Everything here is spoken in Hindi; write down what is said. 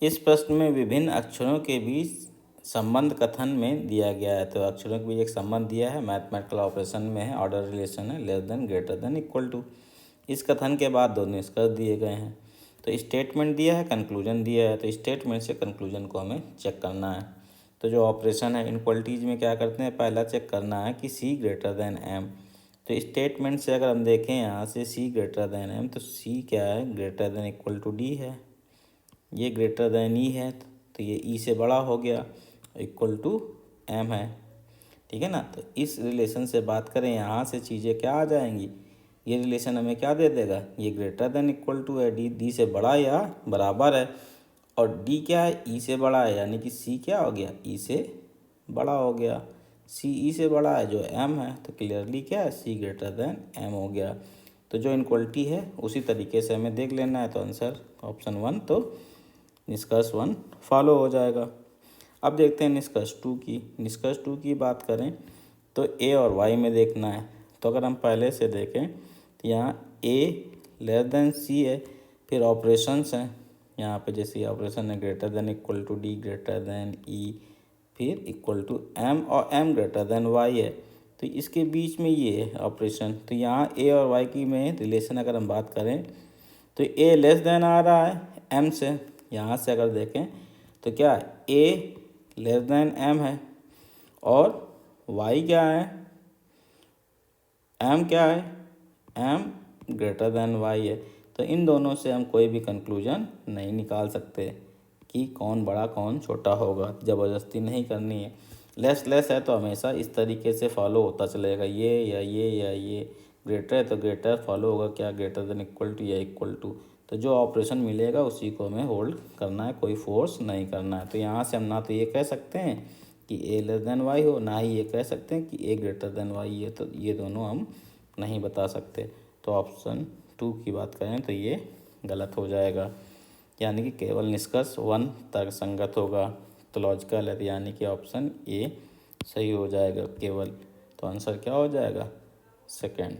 इस प्रश्न में विभिन्न अक्षरों के बीच संबंध कथन में दिया गया है। तो अक्षरों के बीच एक संबंध दिया है, मैथमेटिकल ऑपरेशन में है, ऑर्डर रिलेशन है, less than, greater than, equal to. इस कथन के बाद दो निष्कर्ष दिए गए हैं। तो स्टेटमेंट दिया है, कंक्लूजन दिया है। तो स्टेटमेंट से कंक्लूजन को हमें चेक करना है। तो जो ऑपरेशन है इनक्वलिटीज में क्या करते हैं, पहला चेक करना है कि सी ग्रेटर देन एम। तो स्टेटमेंट से अगर हम देखें यहाँ से सी ग्रेटर देन एम, तो सी क्या है, greater than equal to D है। ये ग्रेटर देन ई है तो ये ई से बड़ा हो गया, इक्वल टू एम है, ठीक है ना। तो इस रिलेशन से बात करें, यहाँ से चीज़ें क्या आ जाएंगी, ये रिलेशन हमें क्या दे देगा, ये ग्रेटर देन इक्वल टू है, डी डी से बड़ा या बराबर है, और डी क्या है, ई से बड़ा है, यानी कि सी क्या हो गया, ई से बड़ा हो गया। सी ई से बड़ा है जो एम है, तो क्लियरली क्या है, सी ग्रेटर देन एम हो गया। तो जो इनक्वलिटी है उसी तरीके से हमें देख लेना है। तो आंसर ऑप्शन 1, तो निष्कर्ष 1 फॉलो हो जाएगा। अब देखते हैं निष्कर्ष 2 की। निष्कर्ष 2 की बात करें तो ए और वाई में देखना है। तो अगर हम पहले से देखें तो यहाँ ए लेस देन सी है, फिर ऑपरेशंस हैं यहाँ पे, जैसे ऑपरेशन है greater than equal to D, greater than E, फिर इक्वल टू एम, और एम ग्रेटर देन वाई है। तो इसके बीच में ये है ऑपरेशन। तो यहाँ ए और वाई की में रिलेशन अगर हम बात करें तो ए लेस देन आ रहा है एम से। यहाँ से अगर देखें तो क्या ए लेस देन एम है, और वाई क्या है, एम क्या है, एम ग्रेटर देन वाई है। तो इन दोनों से हम कोई भी कंक्लूजन नहीं निकाल सकते कि कौन बड़ा कौन छोटा होगा, ज़बरदस्ती नहीं करनी है। लेस लेस है तो हमेशा इस तरीके से फॉलो होता चलेगा, ये या ये या ये। ग्रेटर है तो ग्रेटर फॉलो होगा क्या, ग्रेटर देन इक्वल टू या इक्वल टू। तो जो ऑपरेशन मिलेगा उसी को हमें होल्ड करना है, कोई फोर्स नहीं करना है। तो यहाँ से हम ना तो ये कह सकते हैं कि ए लेस देन वाई हो, ना ही ये कह सकते हैं कि ए ग्रेटर देन वाई है। तो ये दोनों हम नहीं बता सकते। तो ऑप्शन 2 की बात करें तो ये गलत हो जाएगा, यानी कि केवल निष्कर्ष 1 तर्कसंगत होगा। तो लॉजिकल है, यानी कि ऑप्शन ए सही हो जाएगा केवल। तो आंसर क्या हो जाएगा, सेकेंड।